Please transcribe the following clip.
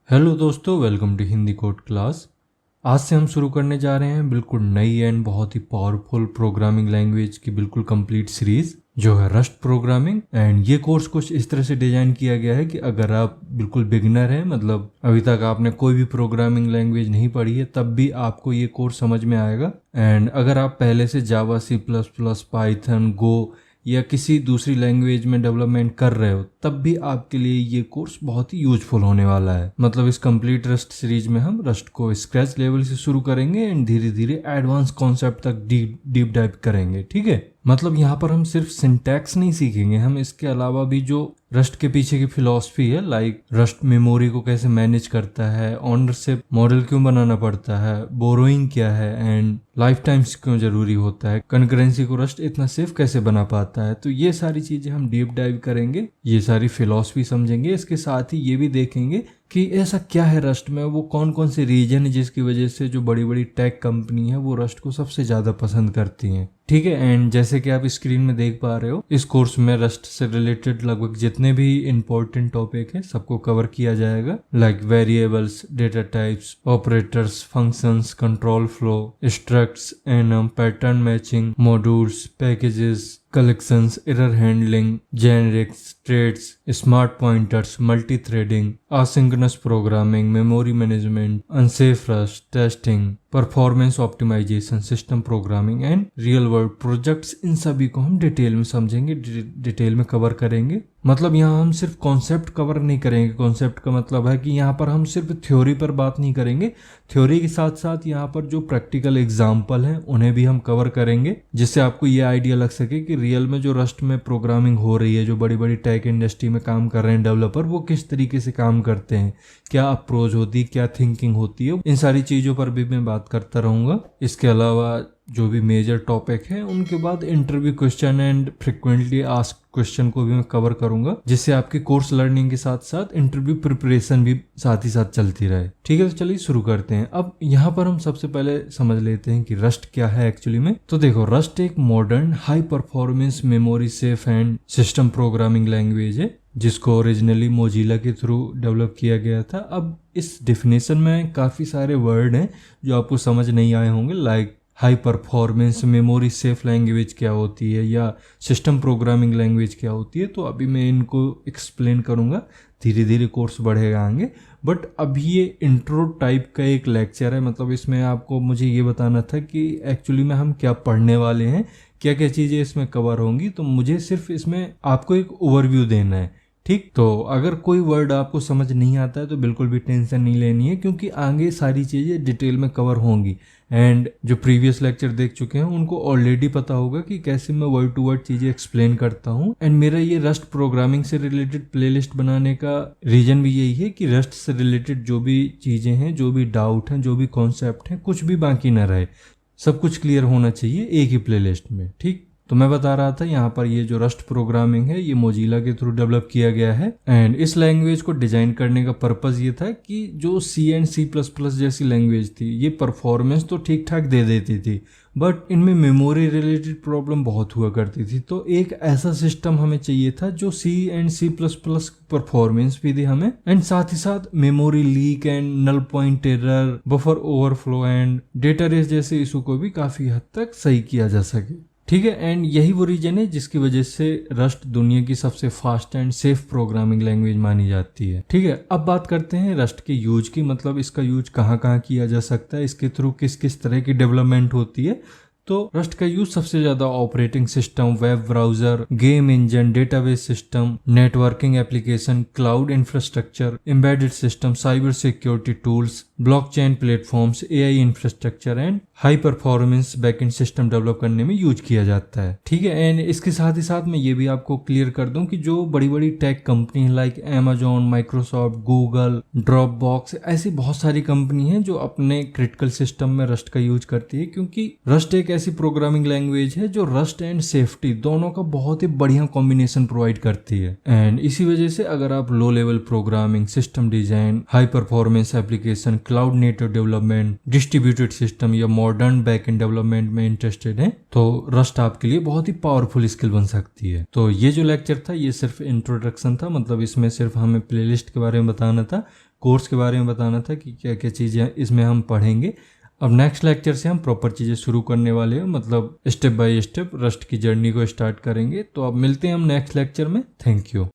Hello दोस्तों, welcome to Hindi code class. आज से हम शुरू करने जा रहे हैं बिल्कुल नई एंड बहुत ही पावरफुल प्रोग्रामिंग लैंग्वेज की बिल्कुल कंप्लीट सीरीज जो है रस्ट प्रोग्रामिंग। एंड ये कोर्स कुछ इस तरह से डिजाइन किया गया है कि अगर आप बिल्कुल बिगिनर हैं, मतलब अभी तक आपने कोई भी प्रोग्रामिंग लैंग्वेज नहीं पढ़ी है, तब भी आपको ये कोर्स समझ में आएगा। एंड अगर आप पहले से जावा, सी प्लस प्लस, पाइथन, गो या किसी दूसरी लैंग्वेज में डेवलपमेंट कर रहे हो, तब भी आपके लिए ये कोर्स बहुत ही यूजफुल होने वाला है। मतलब इस कंप्लीट रस्ट सीरीज में हम रस्ट को स्क्रैच लेवल से शुरू करेंगे एंड धीरे धीरे एडवांस कॉन्सेप्ट तक डीप डाइव करेंगे। ठीक है, मतलब यहाँ पर हम सिर्फ सिंटैक्स नहीं सीखेंगे, हम इसके अलावा भी जो रस्ट के पीछे की फिलॉसफी है, लाइक रस्ट मेमोरी को कैसे मैनेज करता है, ओनरशिप मॉडल क्यों बनाना पड़ता है, बोरोइंग क्या है एंड लाइफ टाइम्स क्यों जरूरी होता है, कंकरेंसी को रस्ट इतना सेफ कैसे बना पाता है, तो ये सारी चीजें हम डीप डाइव करेंगे, ये सारी फिलॉसफी समझेंगे। इसके साथ ही ये भी देखेंगे कि ऐसा क्या है रस्ट में, वो कौन कौन से रीजन है जिसकी वजह से जो बड़ी बड़ी टेक कंपनी है वो रस्ट को सबसे ज्यादा पसंद करती हैं। ठीक है, एंड जैसे कि आप स्क्रीन में देख पा रहे हो, इस कोर्स में रस्ट से रिलेटेड लगभग जितने भी इंपॉर्टेंट टॉपिक है सबको कवर किया जाएगा, like variables, data types, operators, functions, control flow, structs, enum, pattern matching, modules, packages, collections, error handling, generics, traits, smart pointers, multi threading, asynchronous programming, memory management, unsafe Rust, testing, performance optimisation, system programming and real world projects. इन सभी को हम detail में समझेंगे, detail में cover करेंगे। मतलब यहाँ हम सिर्फ कॉन्सेप्ट कवर नहीं करेंगे। कॉन्सेप्ट का मतलब है कि यहाँ पर हम सिर्फ थ्योरी पर बात नहीं करेंगे, थ्योरी के साथ साथ यहाँ पर जो प्रैक्टिकल एग्जाम्पल हैं उन्हें भी हम कवर करेंगे, जिससे आपको ये आइडिया लग सके कि रियल में जो रस्ट में प्रोग्रामिंग हो रही है, जो बड़ी बड़ी टेक इंडस्ट्री में काम कर रहे हैं डेवलपर, वो किस तरीके से काम करते हैं, क्या अप्रोच होती है, क्या थिंकिंग होती है। इन सारी चीज़ों पर भी मैं बात करता रहूँगा। इसके अलावा जो भी मेजर टॉपिक है उनके बाद interview question and frequently asked question को भी मैं कवर करूंगा, जिससे आपकी कोर्स लर्निंग के साथ साथ इंटरव्यू प्रिपरेशन भी साथ ही साथ चलती रहे। ठीक है, तो चलिए शुरू करते हैं। अब यहाँ पर हम सबसे पहले समझ लेते हैं कि रस्ट क्या है एक्चुअली में। तो देखो, रस्ट एक modern high performance memory safe and system programming language है, जिसको ओरिजिनली मोजिला के थ्रू डेवलप किया गया था। अब इस डेफिनेशन में काफ़ी सारे वर्ड हैं जो आपको समझ नहीं आए होंगे, like high performance memory safe language क्या होती है या सिस्टम प्रोग्रामिंग लैंग्वेज क्या होती है। तो अभी मैं इनको एक्सप्लेन करूँगा, धीरे धीरे कोर्स बढ़ेगा आगे। बट अभी ये इंट्रो टाइप का एक लेक्चर है, मतलब इसमें आपको मुझे ये बताना था कि एक्चुअली में हम क्या पढ़ने वाले हैं, क्या क्या चीज़ें इसमें कवर होंगी। तो मुझे सिर्फ इसमें आपको एक ओवरव्यू देना है। ठीक, तो अगर कोई वर्ड आपको समझ नहीं आता है तो बिल्कुल भी टेंशन नहीं लेनी है, क्योंकि आगे सारी चीज़ें डिटेल में कवर होंगी। एंड जो प्रीवियस लेक्चर देख चुके हैं उनको ऑलरेडी पता होगा कि कैसे मैं वर्ड टू वर्ड चीज़ें एक्सप्लेन करता हूँ। एंड मेरा ये रस्ट प्रोग्रामिंग से रिलेटेड प्लेलिस्ट बनाने का रीज़न भी यही है कि रस्ट से रिलेटेड जो भी चीज़ें हैं, जो भी डाउट हैं, जो भी कॉन्सेप्ट हैं, कुछ भी बाकी ना रहे, सब कुछ क्लियर होना चाहिए एक ही प्लेलिस्ट में। ठीक, तो मैं बता रहा था यहाँ पर ये जो रस्ट प्रोग्रामिंग है ये मोजिला के थ्रू डेवलप किया गया है। एंड इस लैंग्वेज को डिजाइन करने का पर्पस ये था कि जो C and C plus plus जैसी लैंग्वेज थी, ये परफॉर्मेंस तो ठीक ठाक दे देती थी, बट इनमें मेमोरी रिलेटेड प्रॉब्लम बहुत हुआ करती थी। तो एक ऐसा सिस्टम हमें चाहिए था जो C and C plus plus performance भी दे हमें, एंड साथ ही साथ memory leak and null point error, buffer overflow and data race जैसे इशू को भी काफी हद तक सही किया जा सके। ठीक है, एंड यही वो रीजन है जिसकी वजह से रस्ट दुनिया की सबसे fast and safe programming language मानी जाती है। ठीक है, अब बात करते हैं रस्ट के यूज की, मतलब इसका यूज कहाँ कहाँ किया जा सकता है, इसके थ्रू किस किस तरह की डेवलपमेंट होती है। तो रस्ट का यूज सबसे ज्यादा operating system, web browser, game engine, database system, networking application, cloud infrastructure, embedded system, cyber security tools, blockchain platforms, AI infrastructure and high performance backend system develop करने में यूज किया जाता है। ठीक है, एंड इसके साथ ही साथ मैं ये भी आपको क्लियर कर दूं कि जो बड़ी बड़ी टेक कंपनी है like Amazon, Microsoft, Google, drop box, ऐसी बहुत सारी कंपनी है जो अपने क्रिटिकल सिस्टम में रस्ट का यूज करती है, क्योंकि रस्ट एक ऐसी प्रोग्रामिंग लैंग्वेज है जो रस्ट एंड सेफ्टी दोनों का बहुत ही बढ़िया कॉम्बिनेशन प्रोवाइड करती है। एंड इसी वजह से अगर आप low level programming, system design, high performance application, cloud native development, distributed system या मॉडर्न बैकएंड डेवलपमेंट में इंटरेस्टेड हैं, तो रस्ट आपके लिए बहुत ही पावरफुल स्किल बन सकती है। तो ये जो लेक्चर था ये सिर्फ इंट्रोडक्शन था, मतलब इसमें सिर्फ हमें प्लेलिस्ट के बारे में बताना था, कोर्स के बारे में बताना था कि क्या क्या चीज़ें इसमें हम पढ़ेंगे। अब नेक्स्ट लेक्चर से हम प्रॉपर चीज़ें शुरू करने वाले हैं, मतलब स्टेप बाय स्टेप रस्ट की जर्नी को स्टार्ट करेंगे। तो अब मिलते हैं हम नेक्स्ट लेक्चर में। Thank you.